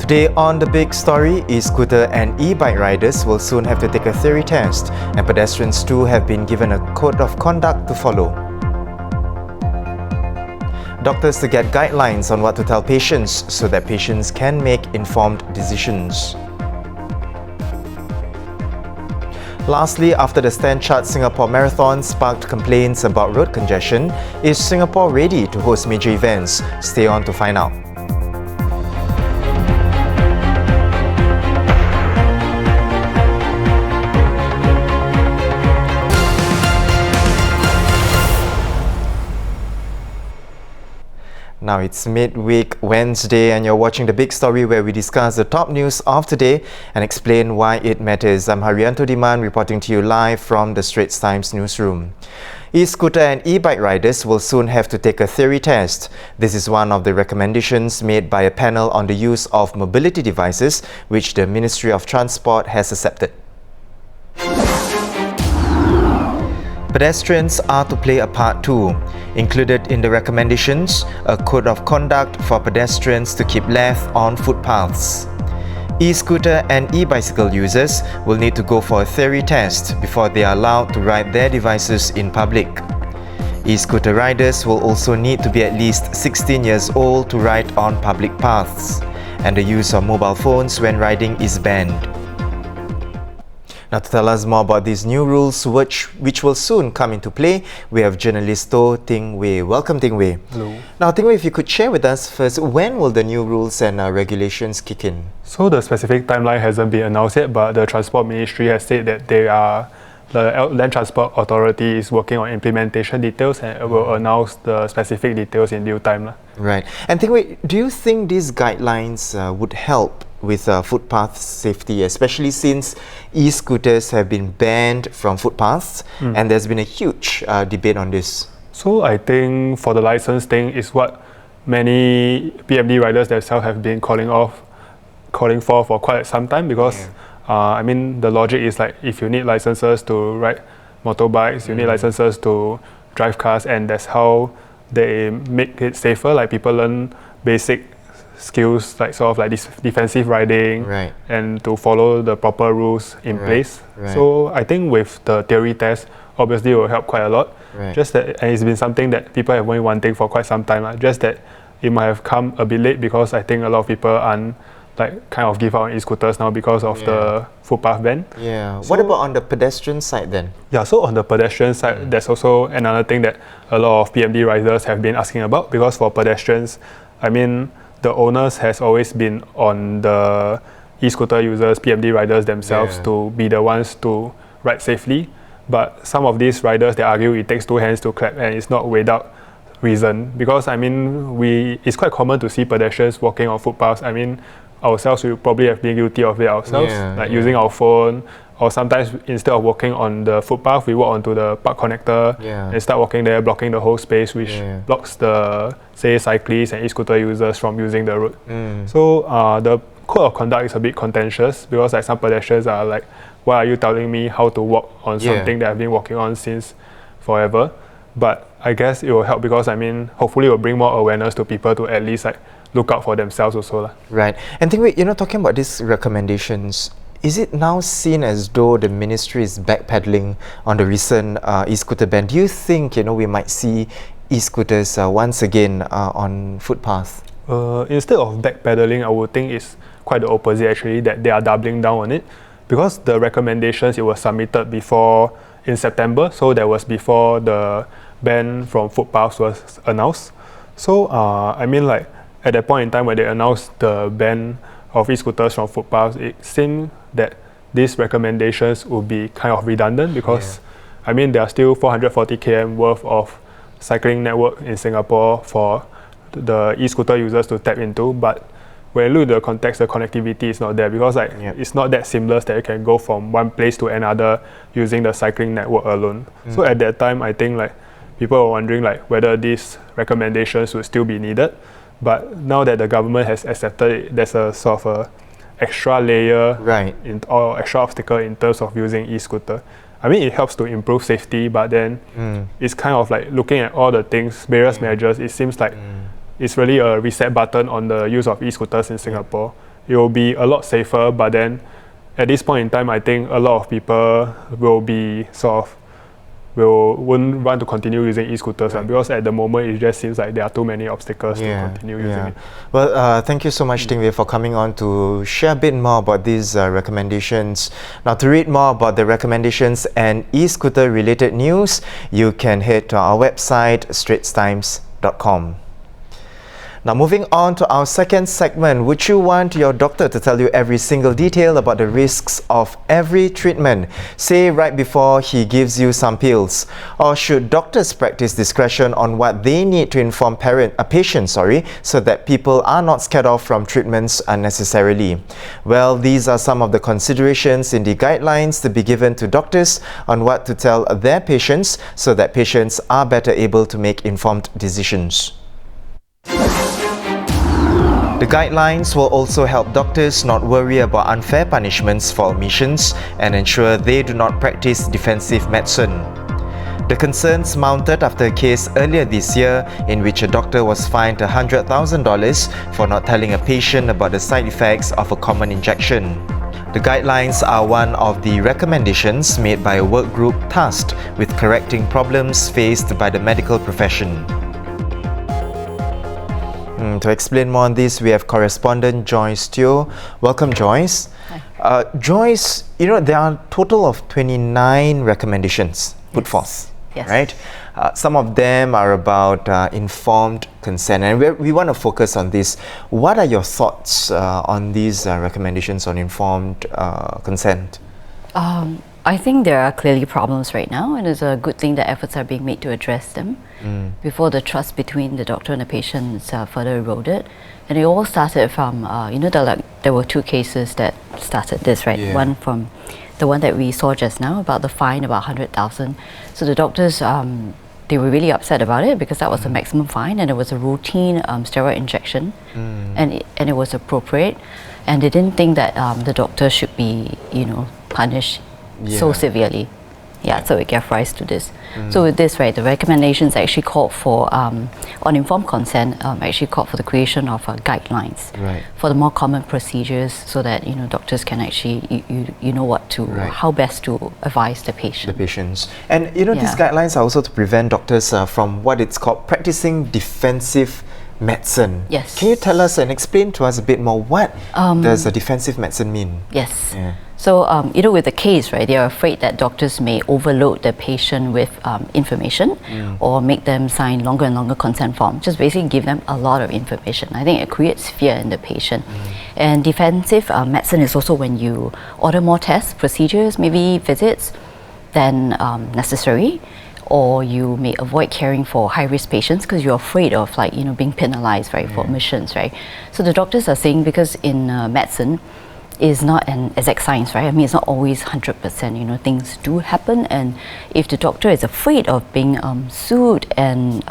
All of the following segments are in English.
Today on The Big Story, e-scooter and e-bike riders will soon have to take a theory test, and pedestrians too have been given a code of conduct to follow. Doctors to get guidelines on what to tell patients so that patients can make informed decisions. Lastly, after the Stand Chart Singapore Marathon sparked complaints about road congestion, is Singapore ready to host major events? Stay on to find out. Now it's midweek Wednesday and you're watching The Big Story, where we discuss the top news of today and explain why it matters. I'm Haryanto Diman reporting to you live from the Straits Times newsroom. E-scooter and e-bike riders will soon have to take a theory test. This is one of the recommendations made by a panel on the use of mobility devices, which the Ministry of Transport has accepted. Pedestrians are to play a part too. Included in the recommendations, a code of conduct for pedestrians to keep left on footpaths. E-scooter and e-bicycle users will need to go for a theory test before they are allowed to ride their devices in public. E-scooter riders will also need to be at least 16 years old to ride on public paths, and the use of mobile phones when riding is banned. Now, to tell us more about these new rules, which will soon come into play, we have journalist Toh Ting Wei. Welcome, Ting Wei. Hello. Now, Ting Wei, if you could share with us first, when will the new rules and regulations kick in? So the specific timeline hasn't been announced yet, but the Transport Ministry has said that the Land Transport Authority is working on implementation details and will announce the specific details in due time. Right. And Ting Wei, do you think these guidelines would help with footpath safety, especially since e-scooters have been banned from footpaths and there's been a huge debate on this? So I think for the license thing is what many PMD riders themselves have been calling for quite some time, because I mean, the logic is like, if you need licenses to ride motorbikes, you need licenses to drive cars, and that's how they make it safer. Like, people learn basic skills, like sort of like this defensive riding, and to follow the proper rules in place. So I think with the theory test, obviously it will help quite a lot. Just that, and it's been something that people have been wanting for quite some time. Just that it might have come a bit late, because I think a lot of people are like kind of give out on e-scooters now because of the footpath ban. So, what about on the pedestrian side then? So on the pedestrian side, there's also another thing that a lot of PMD riders have been asking about, because for pedestrians, I mean, the onus has always been on the e-scooter users, PMD riders themselves, to be the ones to ride safely. But some of these riders, they argue it takes two hands to clap, and it's not without reason. Because I mean, it's quite common to see pedestrians walking on footpaths. I mean, ourselves, we probably have been guilty of it ourselves, using our phone, or sometimes instead of walking on the footpath, we walk onto the park connector and start walking there, blocking the whole space, which blocks the, say, cyclists and e-scooter users from using the road. So the code of conduct is a bit contentious, because like some pedestrians are like, why are you telling me how to walk on something that I've been walking on since forever? But I guess it will help, because I mean, hopefully it will bring more awareness to people to at least like look out for themselves also. Right. And Ting Wei, talking about these recommendations, is it now seen as though the ministry is backpedaling on the recent e-scooter ban? Do you think we might see e-scooters once again on footpaths? Instead of backpedaling, I would think it's quite the opposite actually, that they are doubling down on it, because the recommendations, it was submitted before in September, so that was before the ban from footpaths was announced. So I mean, like, at that point in time when they announced the ban of e-scooters from footpaths, it seemed that these recommendations would be kind of redundant, because I mean, there are still 440 km worth of cycling network in Singapore for the e-scooter users to tap into, but when you look at the context, the connectivity is not there, because like it's not that seamless that you can go from one place to another using the cycling network alone. So at that time, I think like people were wondering like whether these recommendations would still be needed. But now that the government has accepted it, there's a sort of extra layer or extra obstacle in terms of using e-scooter. I mean, it helps to improve safety, but then it's kind of like looking at all the things, various measures, it seems like it's really a reset button on the use of e-scooters in Singapore. it will be a lot safer, but then at this point in time, I think a lot of people will be won't want to continue using e-scooters, because at the moment it just seems like there are too many obstacles to continue using it. Well, thank you so much, Ting Wei, for coming on to share a bit more about these recommendations. Now, to read more about the recommendations and e-scooter related news, you can head to our website, straitstimes.com. Now, moving on to our second segment, would you want your doctor to tell you every single detail about the risks of every treatment, say right before he gives you some pills? Or should doctors practice discretion on what they need to inform patients, so that people are not scared off from treatments unnecessarily? Well, these are some of the considerations in the guidelines to be given to doctors on what to tell their patients, so that patients are better able to make informed decisions. The guidelines will also help doctors not worry about unfair punishments for omissions and ensure they do not practice defensive medicine. The concerns mounted after a case earlier this year in which a doctor was fined $100,000 for not telling a patient about the side effects of a common injection. The guidelines are one of the recommendations made by a work group tasked with correcting problems faced by the medical profession. To explain more on this, we have correspondent Joyce Teo. Welcome, Joyce. Hi. Joyce, there are a total of 29 recommendations put forth, right? Some of them are about informed consent, and we want to focus on this. What are your thoughts on these recommendations on informed consent? I think there are clearly problems right now, and it's a good thing that efforts are being made to address them before the trust between the doctor and the patient is further eroded. And it all started from, there were two cases that started this, right? Yeah. One from the one that we saw just now about the fine, about 100,000. So the doctors, they were really upset about it because that was the maximum fine, and it was a routine steroid injection, and it was appropriate, and they didn't think that the doctor should be, punished so severely. So it gave rise to this. So with this, right, the recommendations actually called for, on informed consent, actually called for the creation of guidelines for the more common procedures, so that doctors can actually, how best to advise the patient. The patients. And these guidelines are also to prevent doctors from what it's called practicing defensive medicine. Yes. Can you tell us and explain to us a bit more, what does a defensive medicine mean? Yes. So, with the case, right, they are afraid that doctors may overload the patient with information or make them sign longer and longer consent forms, just basically give them a lot of information. I think it creates fear in the patient. And defensive medicine is also when you order more tests, procedures, maybe visits than necessary, or you may avoid caring for high-risk patients because you're afraid of being penalized, right, for omissions, right? So the doctors are saying, because in medicine is not an exact science, right? I mean, it's not always 100%, things do happen, and if the doctor is afraid of being sued and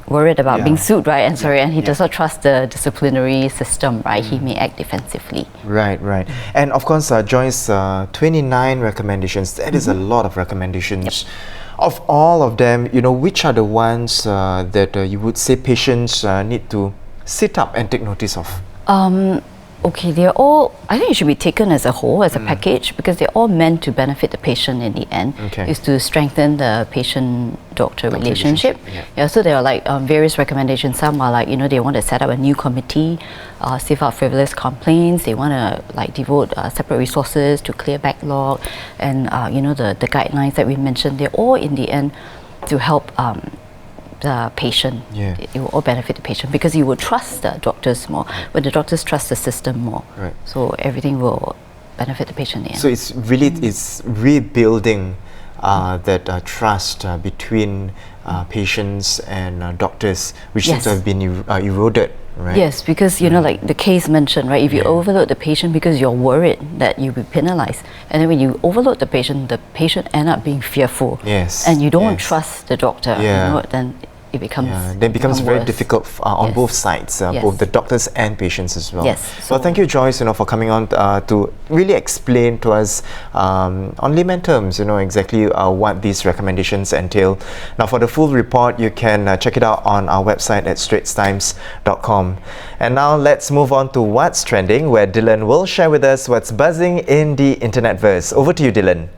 worried about being sued, right, and he does not trust the disciplinary system, right, he may act defensively. Right. And of course, Joyce, 29 recommendations, that is a lot of recommendations. Of all of them, which are the ones that you would say patients need to sit up and take notice of? Okay, they're all, I think it should be taken as a whole, as a package, because they're all meant to benefit the patient in the end, is to strengthen the patient-doctor relationship. So there are various recommendations. Some are they want to set up a new committee, sift out frivolous complaints. They want to devote separate resources to clear backlog, and the guidelines that we mentioned, they're all in the end to help the patient. It will all benefit the patient, because you will trust the doctors more when the doctors trust the system more. So everything will benefit the patient in the end. So it's really it's rebuilding that trust between patients and doctors, which seems to have been eroded. Right? Yes, because the case mentioned, right? If you overload the patient because you're worried that you'll be penalized, and then when you overload the patient end up being fearful. And you don't trust the doctor. Then it becomes then it becomes very worse. difficult on Yes. both sides, Yes. both the doctors and patients as well. Yes, Well, so- thank you, Joyce, for coming on to really explain to us on layman terms, exactly what these recommendations entail. Now, for the full report, you can check it out on our website at straitstimes.com. And now let's move on to What's Trending, where Dylan will share with us what's buzzing in the internetverse. Over to you, Dylan.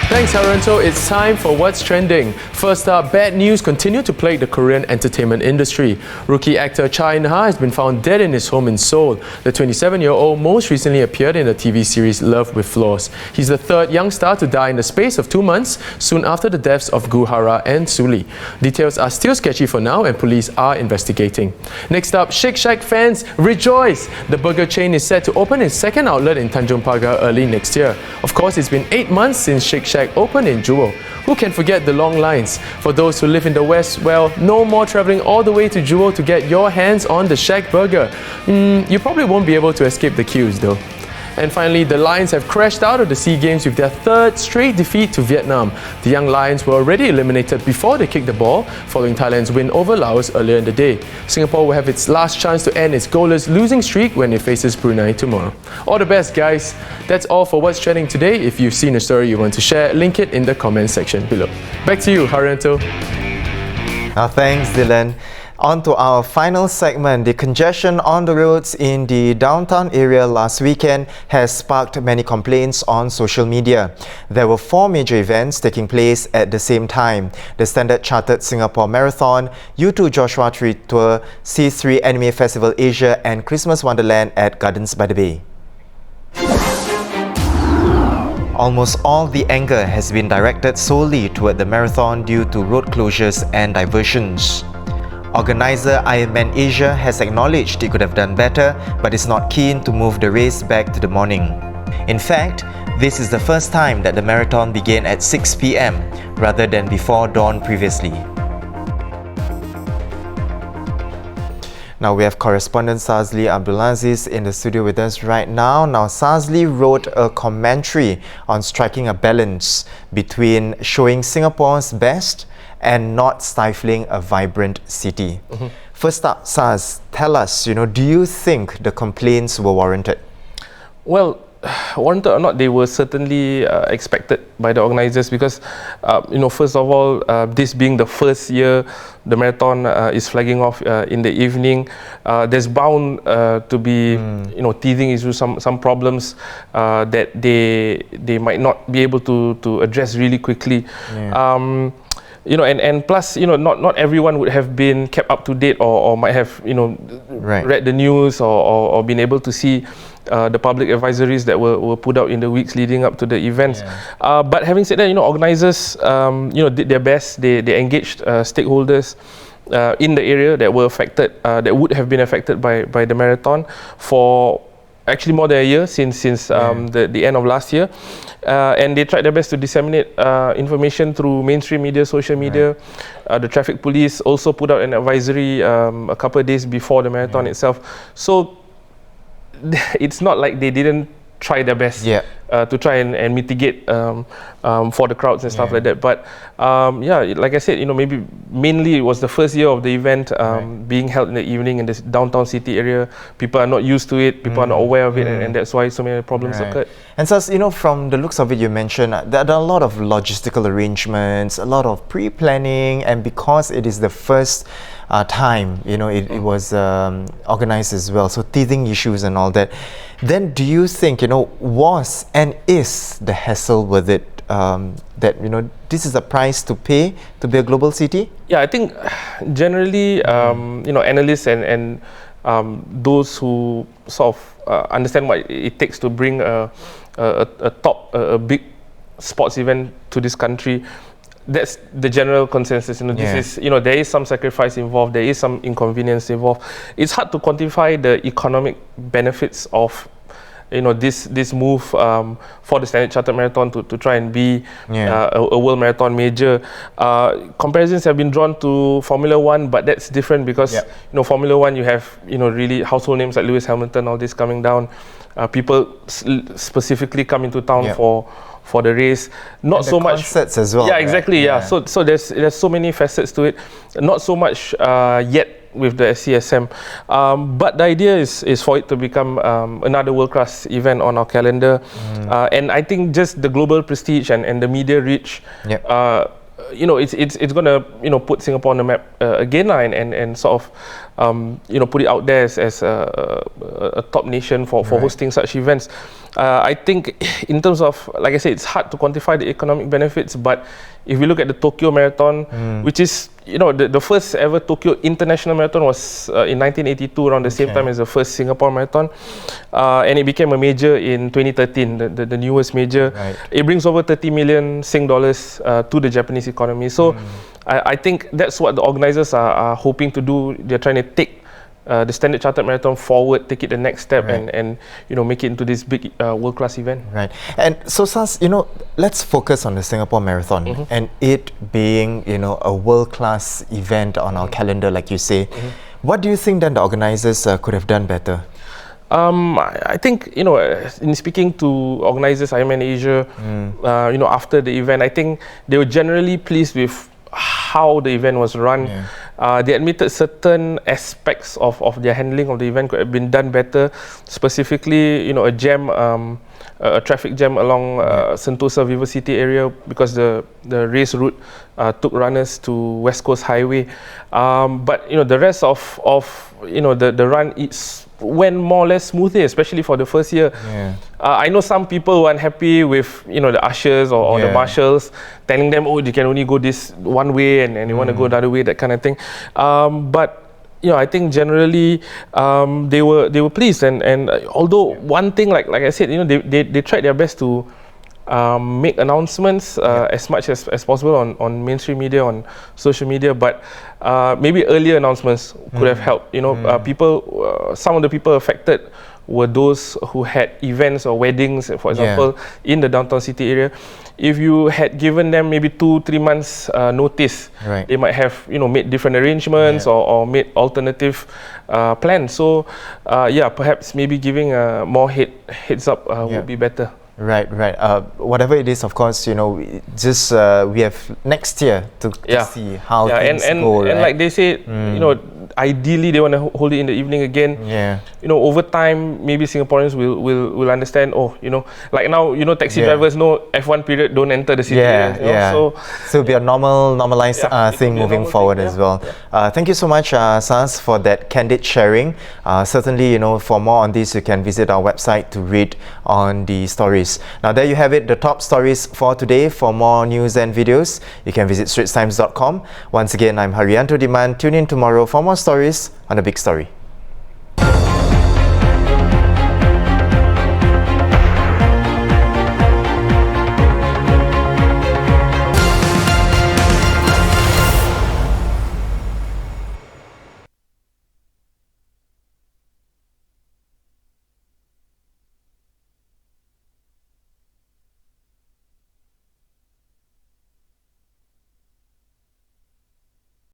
Thanks, Haranto. It's time for What's Trending. First up, bad news continue to plague the Korean entertainment industry. Rookie actor Cha In-ha has been found dead in his home in Seoul. The 27-year-old most recently appeared in the TV series Love with Flaws. He's the third young star to die in the space of 2 months, soon after the deaths of Gu Hara and Suli. Details are still sketchy for now and police are investigating. Next up, Shake Shack fans, rejoice! The burger chain is set to open its second outlet in Tanjong Pagar early next year. Of course, it's been 8 months since Shake Shack opened in Jewel. Who can forget the long lines? For those who live in the West, well, no more travelling all the way to Jewel to get your hands on the Shack burger. You probably won't be able to escape the queues though. And finally, the Lions have crashed out of the SEA Games with their third straight defeat to Vietnam. The young Lions were already eliminated before they kicked the ball, following Thailand's win over Laos earlier in the day. Singapore will have its last chance to end its goalless losing streak when it faces Brunei tomorrow. All the best, guys. That's all for What's Trending today. If you've seen a story you want to share, link it in the comment section below. Back to you, Haranto. Now, thanks, Dylan. On to our final segment. The congestion on the roads in the downtown area last weekend has sparked many complaints on social media. There were 4 major events taking place at the same time: the Standard Chartered Singapore Marathon, U2 Joshua Tree Tour, C3 Anime Festival Asia, and Christmas Wonderland at Gardens by the Bay. Almost all the anger has been directed solely toward the marathon due to road closures and diversions. Organizer Ironman Asia has acknowledged it could have done better, but is not keen to move the race back to the morning. In fact, this is the first time that the marathon began at 6 p.m. rather than before dawn previously. Now we have correspondent Sazli Abdulaziz in the studio with us right now. Now Sazli wrote a commentary on striking a balance between showing Singapore's best and not stifling a vibrant city. First up, Saz, tell us, do you think the complaints were warranted? Well, warranted or not, they were certainly expected by the organisers because, first of all, this being the first year the marathon is flagging off in the evening, there's bound to be, teething issues, some problems that they might not be able to address really quickly. Yeah. And plus, not everyone would have been kept up to date or might have, read the news or been able to see the public advisories that were put out in the weeks leading up to the events. Yeah. But having said that, organisers, did their best. They engaged stakeholders in the area that were affected, that would have been affected by the marathon for actually more than a year since the end of last year. And they tried their best to disseminate information through mainstream media, social media. Right. The traffic police also put out an advisory a couple of days before the marathon itself. So it's not like they didn't try their best to try and mitigate for the crowds and stuff like that. But like I said, maybe mainly it was the first year of the event being held in the evening in this downtown city area. People are not used to it, people are not aware of it, and that's why so many problems occurred. And so, from the looks of it, you mentioned there are a lot of logistical arrangements, a lot of pre-planning, and because it is the first time, it was organized as well, so teething issues and all that. Then do you think, was and is the hassle worth it? That this is a price to pay to be a global city? Yeah, I think generally, analysts and those who sort of understand what it takes to bring a big sports event to this country, that's the general consensus. This is, there is some sacrifice involved, there is some inconvenience involved. It's hard to quantify the economic benefits of this move for the Standard Chartered Marathon to try and be a world marathon major. Comparisons have been drawn to Formula One, but that's different because Formula One, you have really household names like Lewis Hamilton, all this coming down. People specifically come into town for the race. Not And so the much concerts as well. Yeah, right? exactly. Yeah. So there's so many facets to it. Not so much yet with the SCSM, but the idea is for it to become another world-class event on our calendar, and I think just the global prestige and the media reach. Yep. It's gonna put Singapore on the map again, and sort of put it out there as a top nation for hosting such events. I think in terms of, like I said, it's hard to quantify the economic benefits, but if we look at the Tokyo Marathon, which is the first ever Tokyo International Marathon was in 1982, around the same time as the first Singapore Marathon, and it became a major in 2013, the newest major. Right. It brings over 30 million Sing dollars to the Japanese economy. So I think that's what the organizers are hoping to do. They're trying to take the Standard Chartered Marathon forward, take it the next step, Right. and make it into this big world-class event. Right. And so, Sas, let's focus on the Singapore Marathon and it being, a world-class event on our calendar, like you say. What do you think then the organizers could have done better? I think, in speaking to organizers, Ironman Asia, after the event, I think they were generally pleased with how the event was run. They admitted certain aspects of their handling of the event could have been done better. Specifically, a traffic jam along Sentosa Vivo City area, because the race route took runners to West Coast Highway. But the rest of the run, went more or less smoothly, especially for the first year. I know some people were unhappy with the ushers or the marshals, telling them, oh, you can only go this one way and you want to go the other way, that kind of thing. But I think generally they were pleased, and although one thing, like I said, they tried their best to make announcements as much as possible on mainstream media, on social media, but maybe earlier announcements could have helped. People, some of the people affected were those who had events or weddings, for example, in the downtown city area. If you had given them maybe 2-3 months notice, they might have made different arrangements or made alternative plans. So perhaps maybe giving more heads up would be better. Right. Whatever it is, of course, just we have next year to see how things go. And like they say, ideally they want to hold it in the evening again. Over time, maybe Singaporeans will understand. Like now, taxi drivers know F1 period, don't enter the city. So it'll be a normalized thing moving forward as well. Thank you so much, Sas, for that candid sharing. Certainly, for more on this, you can visit our website to read on the stories. Now there you have it, the top stories for today. For more news and videos, you can visit straitstimes.com. Once again, I'm Haryanto Diman. Tune in tomorrow for more stories on The Big Story.